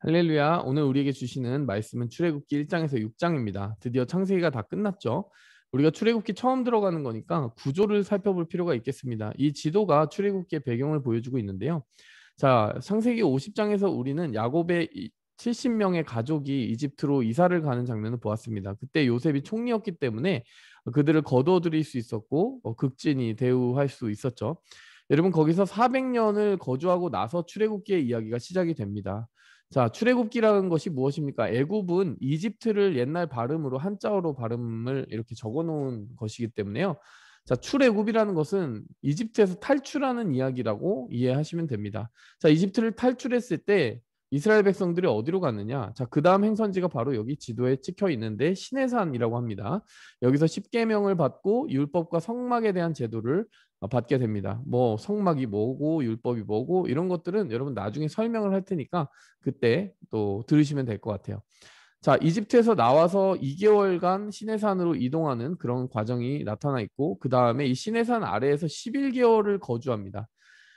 할렐루야. 오늘 우리에게 주시는 말씀은 출애굽기 1장에서 6장입니다. 드디어 창세기가 다 끝났죠. 우리가 출애굽기 처음 들어가는 거니까 구조를 살펴볼 필요가 있겠습니다. 이 지도가 출애굽기의 배경을 보여주고 있는데요. 자, 창세기 50장에서 우리는 야곱의 70명의 가족이 이집트로 이사를 가는 장면을 보았습니다. 그때 요셉이 총리였기 때문에 그들을 거두어들일 수 있었고 극진히 대우할 수 있었죠. 여러분, 거기서 400년을 거주하고 나서 출애굽기의 이야기가 시작이 됩니다. 자, 출애굽기라는 것이 무엇입니까? 애굽은 이집트를 옛날 발음으로 한자어로 발음을 이렇게 적어 놓은 것이기 때문에요. 자, 출애굽이라는 것은 이집트에서 탈출하는 이야기라고 이해하시면 됩니다. 자, 이집트를 탈출했을 때 이스라엘 백성들이 어디로 갔느냐? 자, 그다음 행선지가 바로 여기 지도에 찍혀 있는데 시내산이라고 합니다. 여기서 십계명을 받고 율법과 성막에 대한 제도를 받게 됩니다. 뭐 성막이 뭐고 율법이 뭐고 이런 것들은 여러분 나중에 설명을 할 테니까 그때 또 들으시면 될 것 같아요. 자, 이집트에서 나와서 2개월간 시내산으로 이동하는 그런 과정이 나타나 있고 그 다음에 이 시내산 아래에서 11개월을 거주합니다.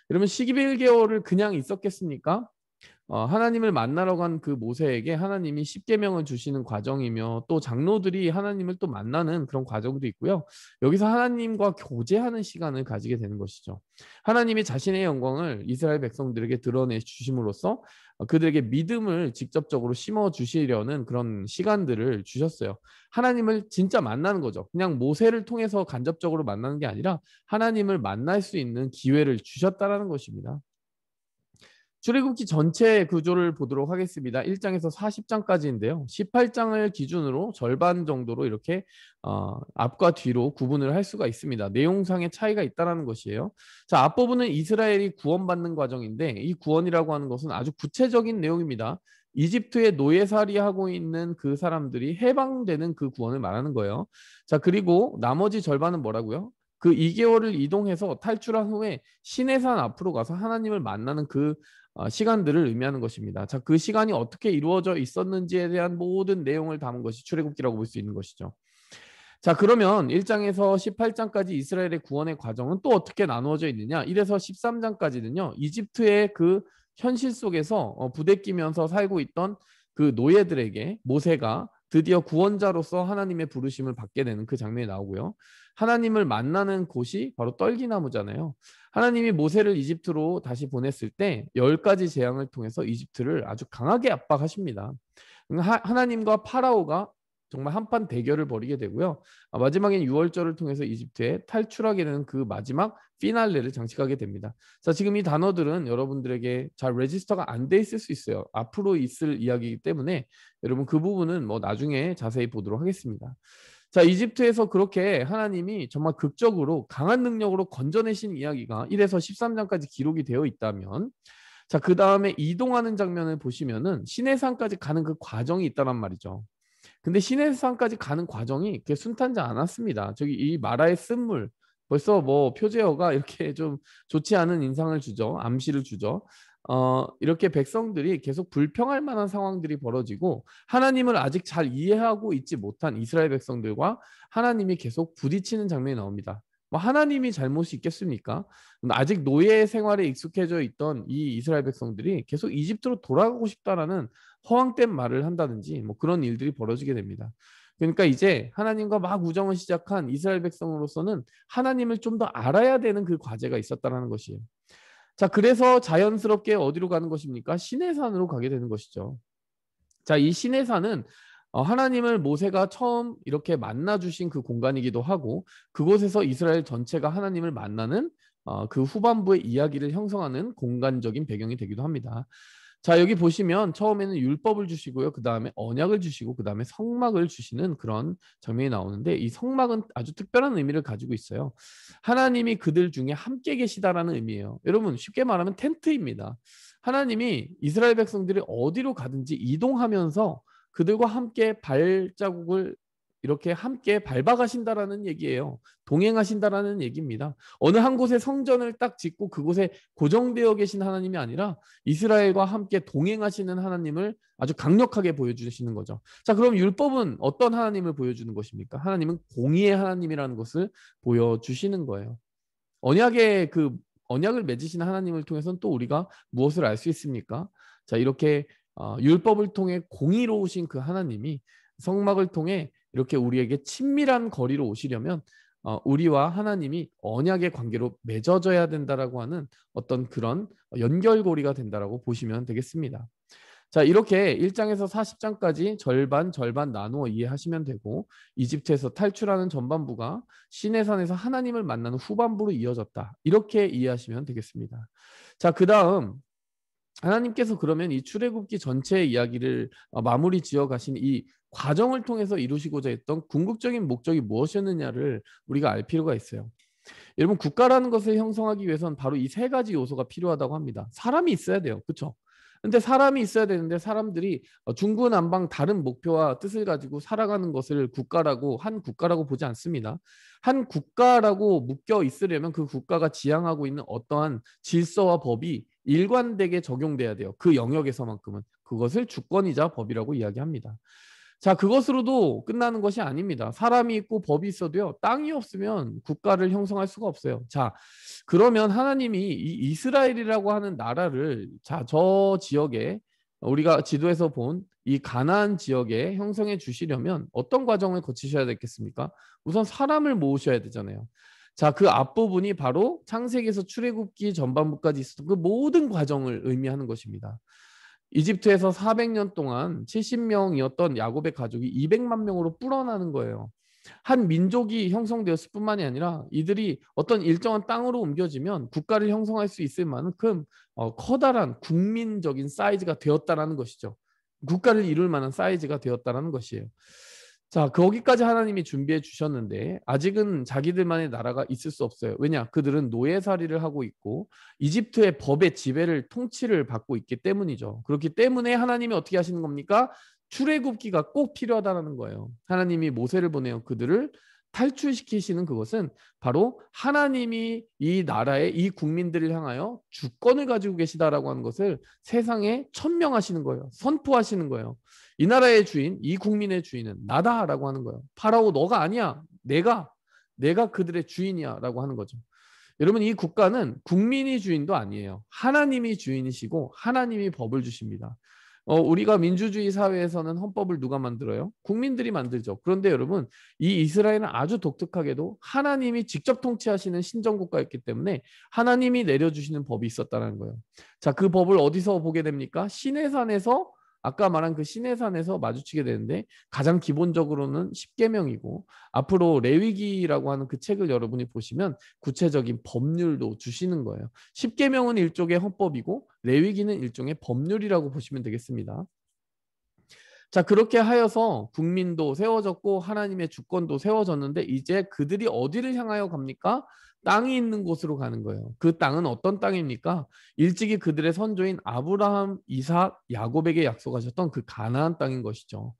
여러분 11개월을 그냥 있었겠습니까? 하나님을 만나러 간 그 모세에게 하나님이 십계명을 주시는 과정이며 또 장로들이 하나님을 또 만나는 그런 과정도 있고요. 여기서 하나님과 교제하는 시간을 가지게 되는 것이죠. 하나님이 자신의 영광을 이스라엘 백성들에게 드러내 주심으로써 그들에게 믿음을 직접적으로 심어 주시려는 그런 시간들을 주셨어요. 하나님을 진짜 만나는 거죠. 그냥 모세를 통해서 간접적으로 만나는 게 아니라 하나님을 만날 수 있는 기회를 주셨다라는 것입니다. 출애굽기 전체 구조를 보도록 하겠습니다. 1장에서 40장까지인데요. 18장을 기준으로 절반 정도로 이렇게 앞과 뒤로 구분을 할 수가 있습니다. 내용상의 차이가 있다는 것이에요. 자, 앞부분은 이스라엘이 구원받는 과정인데 이 구원이라고 하는 것은 아주 구체적인 내용입니다. 이집트에 노예살이하고 있는 그 사람들이 해방되는 그 구원을 말하는 거예요. 자, 그리고 나머지 절반은 뭐라고요? 그 2개월을 이동해서 탈출한 후에 시내산 앞으로 가서 하나님을 만나는 그 시간들을 의미하는 것입니다. 자, 그 시간이 어떻게 이루어져 있었는지에 대한 모든 내용을 담은 것이 출애굽기라고 볼 수 있는 것이죠. 자, 그러면 1장에서 18장까지 이스라엘의 구원의 과정은 또 어떻게 나누어져 있느냐? 1에서 13장까지는요. 이집트의 그 현실 속에서 부대끼면서 살고 있던 그 노예들에게 모세가 드디어 구원자로서 하나님의 부르심을 받게 되는 그 장면이 나오고요. 하나님을 만나는 곳이 바로 떨기나무잖아요. 하나님이 모세를 이집트로 다시 보냈을 때 10가지 재앙을 통해서 이집트를 아주 강하게 압박하십니다. 하나님과 파라오가 정말 한판 대결을 벌이게 되고요. 마지막엔 유월절을 통해서 이집트에 탈출하게 되는 그 마지막 피날레를 장식하게 됩니다. 자, 지금 이 단어들은 여러분들에게 잘 레지스터가 안 돼 있을 수 있어요. 앞으로 있을 이야기이기 때문에 여러분 그 부분은 뭐 나중에 자세히 보도록 하겠습니다. 자, 이집트에서 그렇게 하나님이 정말 극적으로 강한 능력으로 건져내신 이야기가 1에서 13장까지 기록이 되어 있다면 자, 그 다음에 이동하는 장면을 보시면은 시내산까지 가는 그 과정이 있다란 말이죠. 근데 시내산까지 가는 과정이 그렇게 순탄지 않았습니다. 저기 이 마라의 쓴물 벌써 뭐 표제어가 이렇게 좀 좋지 않은 인상을 주죠. 암시를 주죠. 이렇게 백성들이 계속 불평할 만한 상황들이 벌어지고 하나님을 아직 잘 이해하고 있지 못한 이스라엘 백성들과 하나님이 계속 부딪히는 장면이 나옵니다. 뭐 하나님이 잘못이 있겠습니까? 아직 노예 생활에 익숙해져 있던 이 이스라엘 백성들이 계속 이집트로 돌아가고 싶다라는 허황된 말을 한다든지 뭐 그런 일들이 벌어지게 됩니다. 그러니까 이제 하나님과 막 우정을 시작한 이스라엘 백성으로서는 하나님을 좀 더 알아야 되는 그 과제가 있었다라는 것이에요. 자, 그래서 자연스럽게 어디로 가는 것입니까? 시내산으로 가게 되는 것이죠. 자, 이 시내산은 하나님을 모세가 처음 이렇게 만나 주신 그 공간이기도 하고 그곳에서 이스라엘 전체가 하나님을 만나는 그 후반부의 이야기를 형성하는 공간적인 배경이 되기도 합니다. 자, 여기 보시면 처음에는 율법을 주시고요. 그 다음에 언약을 주시고 그 다음에 성막을 주시는 그런 장면이 나오는데 이 성막은 아주 특별한 의미를 가지고 있어요. 하나님이 그들 중에 함께 계시다라는 의미예요. 여러분 쉽게 말하면 텐트입니다. 하나님이 이스라엘 백성들이 어디로 가든지 이동하면서 그들과 함께 발자국을 이렇게 함께 밟아가신다라는 얘기예요. 동행하신다라는 얘기입니다. 어느 한 곳에 성전을 딱 짓고 그곳에 고정되어 계신 하나님이 아니라 이스라엘과 함께 동행하시는 하나님을 아주 강력하게 보여주시는 거죠. 자, 그럼 율법은 어떤 하나님을 보여주는 것입니까? 하나님은 공의의 하나님이라는 것을 보여주시는 거예요. 언약의 그 언약을 맺으신 하나님을 통해서는 또 우리가 무엇을 알 수 있습니까? 자, 이렇게 율법을 통해 공의로우신 그 하나님이 성막을 통해 이렇게 우리에게 친밀한 거리로 오시려면 우리와 하나님이 언약의 관계로 맺어져야 된다라고 하는 어떤 그런 연결고리가 된다라고 보시면 되겠습니다. 자, 이렇게 1장에서 40장까지 절반 절반 나누어 이해하시면 되고, 이집트에서 탈출하는 전반부가 시내산에서 하나님을 만나는 후반부로 이어졌다, 이렇게 이해하시면 되겠습니다. 자, 그 다음 하나님께서 그러면 이 출애굽기 전체의 이야기를 마무리 지어 가신 이 과정을 통해서 이루시고자 했던 궁극적인 목적이 무엇이었느냐를 우리가 알 필요가 있어요. 여러분, 국가라는 것을 형성하기 위해서는 바로 이 세 가지 요소가 필요하다고 합니다. 사람이 있어야 돼요. 그렇죠? 근데 사람이 있어야 되는데 사람들이 중구난방 다른 목표와 뜻을 가지고 살아가는 것을 국가라고, 한 국가라고 보지 않습니다. 한 국가라고 묶여 있으려면 그 국가가 지향하고 있는 어떠한 질서와 법이 일관되게 적용돼야 돼요. 그 영역에서만큼은. 그것을 주권이자 법이라고 이야기합니다. 자, 그것으로도 끝나는 것이 아닙니다. 사람이 있고 법이 있어도요, 땅이 없으면 국가를 형성할 수가 없어요. 자, 그러면 하나님이 이 이스라엘이라고 하는 나라를, 자, 저 지역에, 우리가 지도에서 본 이 가나안 지역에 형성해 주시려면 어떤 과정을 거치셔야 되겠습니까? 우선 사람을 모으셔야 되잖아요. 자, 그 앞부분이 바로 창세기에서 출애굽기 전반부까지 있었던 그 모든 과정을 의미하는 것입니다. 이집트에서 400년 동안 70명이었던 야곱의 가족이 200만 명으로 불어나는 거예요. 한 민족이 형성되었을 뿐만이 아니라 이들이 어떤 일정한 땅으로 옮겨지면 국가를 형성할 수 있을 만큼 커다란 국민적인 사이즈가 되었다라는 것이죠. 국가를 이룰 만한 사이즈가 되었다라는 것이에요. 자, 거기까지 하나님이 준비해 주셨는데 아직은 자기들만의 나라가 있을 수 없어요. 왜냐? 그들은 노예살이를 하고 있고 이집트의 법의 지배를, 통치를 받고 있기 때문이죠. 그렇기 때문에 하나님이 어떻게 하시는 겁니까? 출애굽기가 꼭 필요하다는 거예요. 하나님이 모세를 보내어 그들을 탈출시키시는 그것은 바로 하나님이 이 나라의 이 국민들을 향하여 주권을 가지고 계시다라고 하는 것을 세상에 천명하시는 거예요. 선포하시는 거예요. 이 나라의 주인, 이 국민의 주인은 나다라고 하는 거예요. 파라오 너가 아니야. 내가 그들의 주인이야라고 하는 거죠. 여러분, 이 국가는 국민이 주인도 아니에요. 하나님이 주인이시고 하나님이 법을 주십니다. 우리가 민주주의 사회에서는 헌법을 누가 만들어요? 국민들이 만들죠. 그런데 여러분, 이 이스라엘은 아주 독특하게도 하나님이 직접 통치하시는 신정국가였기 때문에 하나님이 내려주시는 법이 있었다는 거예요. 자, 그 법을 어디서 보게 됩니까? 시내산에서, 아까 말한 그 시내산에서 마주치게 되는데, 가장 기본적으로는 십계명이고, 앞으로 레위기라고 하는 그 책을 여러분이 보시면 구체적인 법률도 주시는 거예요. 십계명은 일종의 헌법이고 레위기는 일종의 법률이라고 보시면 되겠습니다. 자, 그렇게 하여서 국민도 세워졌고 하나님의 주권도 세워졌는데 이제 그들이 어디를 향하여 갑니까? 땅이 있는 곳으로 가는 거예요. 그 땅은 어떤 땅입니까? 일찍이 그들의 선조인 아브라함, 이삭, 야곱에게 약속하셨던 그 가나안 땅인 것이죠.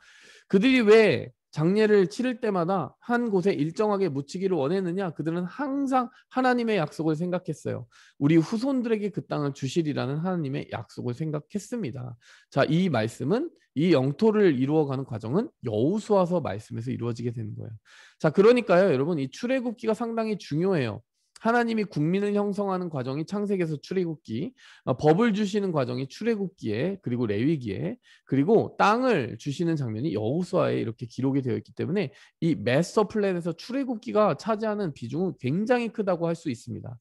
그들이 왜 장례를 치를 때마다 한 곳에 일정하게 묻히기를 원했느냐? 그들은 항상 하나님의 약속을 생각했어요. 우리 후손들에게 그 땅을 주시리라는 하나님의 약속을 생각했습니다. 자, 이 말씀은, 이 영토를 이루어가는 과정은 여호수아서 말씀에서 이루어지게 되는 거예요. 자, 그러니까요, 여러분, 이 출애굽기가 상당히 중요해요. 하나님이 국민을 형성하는 과정이 창세기에서 출애굽기, 법을 주시는 과정이 출애굽기에, 그리고 레위기에, 그리고 땅을 주시는 장면이 여호수아에 이렇게 기록이 되어 있기 때문에 이 마스터 플랜에서 출애굽기가 차지하는 비중은 굉장히 크다고 할 수 있습니다.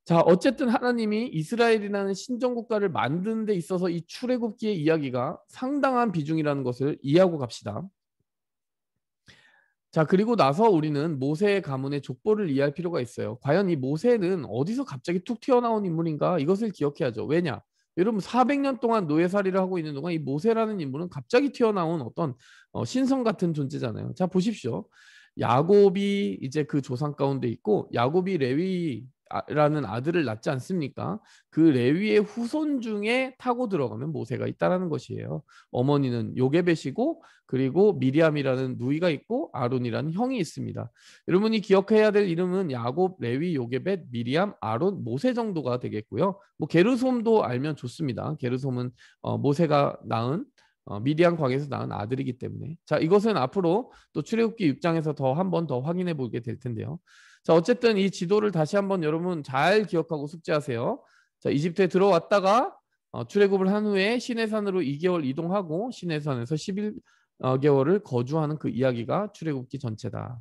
자, 어쨌든 하나님이 이스라엘이라는 신정국가를 만드는 데 있어서 이 출애굽기의 이야기가 상당한 비중이라는 것을 이해하고 갑시다. 자, 그리고 나서 우리는 모세의 가문의 족보를 이해할 필요가 있어요. 과연 이 모세는 어디서 갑자기 툭 튀어나온 인물인가? 이것을 기억해야죠. 왜냐? 여러분, 400년 동안 노예살이를 하고 있는 동안 이 모세라는 인물은 갑자기 튀어나온 어떤 신성 같은 존재잖아요. 자, 보십시오. 야곱이 이제 그 조상 가운데 있고, 야곱이 레위라는 아들을 낳지 않습니까? 그 레위의 후손 중에 타고 들어가면 모세가 있다라는 것이에요. 어머니는 요게벳이고, 그리고 미리암이라는 누이가 있고 아론이라는 형이 있습니다. 여러분이 기억해야 될 이름은 야곱, 레위, 요게벳, 미리암, 아론, 모세 정도가 되겠고요. 뭐 게르솜도 알면 좋습니다. 게르솜은 모세가 낳은, 미디안 광에서 낳은 아들이기 때문에. 자, 이것은 앞으로 또 출애굽기 6장에서 한 번 더 확인해 보게 될 텐데요. 자, 어쨌든 이 지도를 다시 한번 여러분 잘 기억하고 숙지하세요. 자, 이집트에 들어왔다가 출애굽을 한 후에 시내산으로 2개월 이동하고 시내산에서 11개월을 거주하는 그 이야기가 출애굽기 전체다.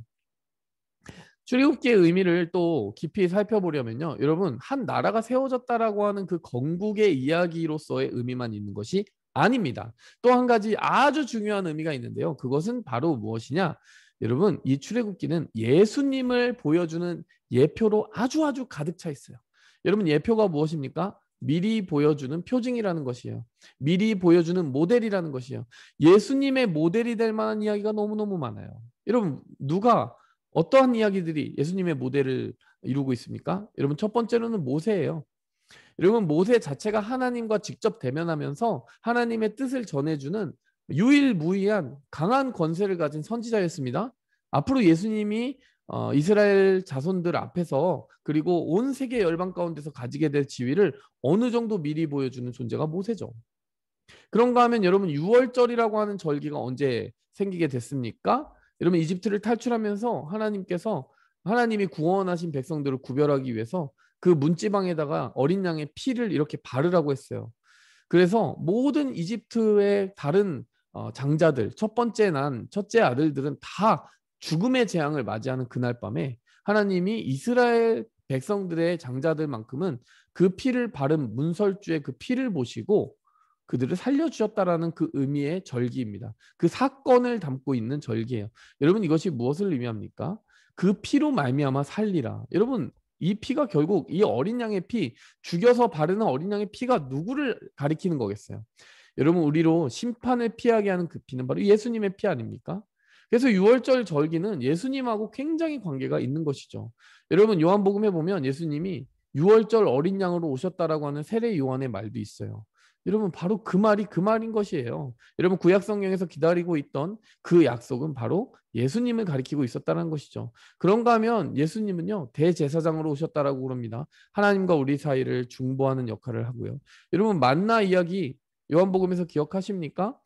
출애굽기의 의미를 또 깊이 살펴보려면요. 여러분, 한 나라가 세워졌다라고 하는 그 건국의 이야기로서의 의미만 있는 것이 아닙니다. 또 한 가지 아주 중요한 의미가 있는데요. 그것은 바로 무엇이냐? 여러분, 이 출애굽기는 예수님을 보여주는 예표로 아주 가득 차 있어요. 여러분, 예표가 무엇입니까? 미리 보여주는 표징이라는 것이에요. 미리 보여주는 모델이라는 것이에요. 예수님의 모델이 될 만한 이야기가 너무너무 많아요. 여러분, 누가 어떠한 이야기들이 예수님의 모델을 이루고 있습니까? 여러분, 첫 번째로는 모세예요. 여러분, 모세 자체가 하나님과 직접 대면하면서 하나님의 뜻을 전해주는 유일무이한 강한 권세를 가진 선지자였습니다. 앞으로 예수님이 이스라엘 자손들 앞에서 그리고 온 세계 열방 가운데서 가지게 될 지위를 어느 정도 미리 보여주는 존재가 모세죠. 그런가 하면 여러분, 6월절이라고 하는 절기가 언제 생기게 됐습니까? 여러분, 이집트를 탈출하면서 하나님께서 하나님이 구원하신 백성들을 구별하기 위해서 그 문지방에다가 어린 양의 피를 이렇게 바르라고 했어요. 그래서 모든 이집트의 다른 장자들, 첫 번째 난 첫째 아들들은 다 죽음의 재앙을 맞이하는 그날 밤에 하나님이 이스라엘 백성들의 장자들만큼은 그 피를 바른 문설주의 그 피를 보시고 그들을 살려주셨다라는 그 의미의 절기입니다. 그 사건을 담고 있는 절기예요. 여러분, 이것이 무엇을 의미합니까? 그 피로 말미암아 살리라. 여러분, 이 피가 결국 이 어린 양의 피, 죽여서 바르는 어린 양의 피가 누구를 가리키는 거겠어요? 여러분, 우리로 심판을 피하게 하는 그 피는 바로 예수님의 피 아닙니까? 그래서 6월절 절기는 예수님하고 굉장히 관계가 있는 것이죠. 여러분, 요한복음에 보면 예수님이 6월절 어린 양으로 오셨다라고 하는 세례 요한의 말도 있어요. 여러분, 바로 그 말이 그 말인 것이에요. 여러분, 구약 성경에서 기다리고 있던 그 약속은 바로 예수님을 가리키고 있었다는 것이죠. 그런가 하면 예수님은요, 대제사장으로 오셨다라고 그럽니다. 하나님과 우리 사이를 중보하는 역할을 하고요. 여러분, 만나 이야기 요한복음에서 기억하십니까?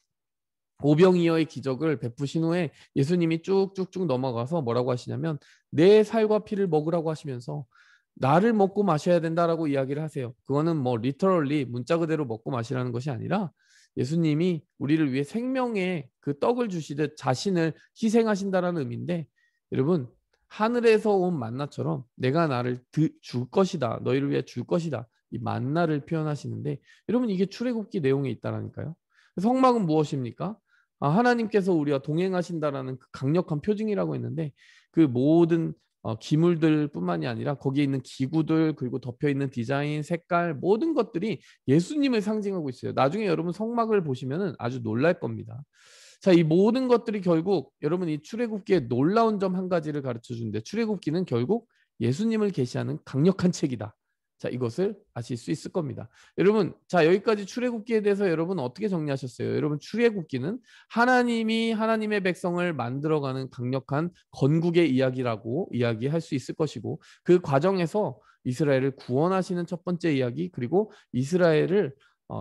오병이어의 기적을 베푸신 후에 예수님이 쭉쭉쭉 넘어가서 뭐라고 하시냐면 내 살과 피를 먹으라고 하시면서 나를 먹고 마셔야 된다라고 이야기를 하세요. 그거는 뭐 리터럴리 문자 그대로 먹고 마시라는 것이 아니라 예수님이 우리를 위해 생명의 그 떡을 주시듯 자신을 희생하신다라는 의미인데, 여러분, 하늘에서 온 만나처럼 내가 나를 줄 것이다, 너희를 위해 줄 것이다, 이 만나를 표현하시는데, 여러분, 이게 출애굽기 내용에 있다라니까요. 성막은 무엇입니까? 하나님께서 우리와 동행하신다라는 그 강력한 표징이라고 했는데, 그 모든 기물들뿐만이 아니라 거기에 있는 기구들, 그리고 덮여 있는 디자인, 색깔, 모든 것들이 예수님을 상징하고 있어요. 나중에 여러분 성막을 보시면은 아주 놀랄 겁니다. 자, 이 모든 것들이 결국 여러분 이 출애굽기의 놀라운 점 한 가지를 가르쳐 주는데, 출애굽기는 결국 예수님을 계시하는 강력한 책이다. 자, 이것을 아실 수 있을 겁니다. 여러분, 자, 여기까지 출애굽기에 대해서 여러분 어떻게 정리하셨어요? 여러분, 출애굽기는 하나님이 하나님의 백성을 만들어가는 강력한 건국의 이야기라고 이야기할 수 있을 것이고, 그 과정에서 이스라엘을 구원하시는 첫 번째 이야기, 그리고 이스라엘을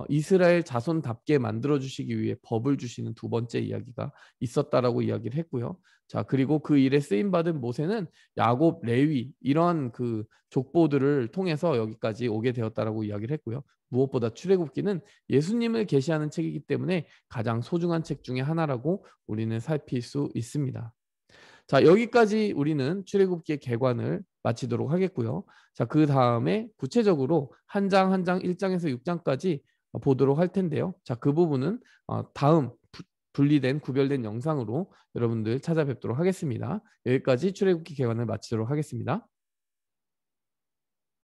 이스라엘 자손답게 만들어 주시기 위해 법을 주시는 두 번째 이야기가 있었다라고 이야기를 했고요. 자, 그리고 그 일에 쓰임 받은 모세는 야곱, 레위 이러한 그 족보들을 통해서 여기까지 오게 되었다라고 이야기를 했고요. 무엇보다 출애굽기는 예수님을 계시하는 책이기 때문에 가장 소중한 책 중에 하나라고 우리는 살필 수 있습니다. 자, 여기까지 우리는 출애굽기의 개관을 마치도록 하겠고요. 자, 그 다음에 구체적으로 한 장 한 장 1장에서 6장까지 보도록 할 텐데요. 자, 그 부분은 다음 분리된 구별된 영상으로 여러분들 찾아뵙도록 하겠습니다. 여기까지 출애굽기 개관을 마치도록 하겠습니다.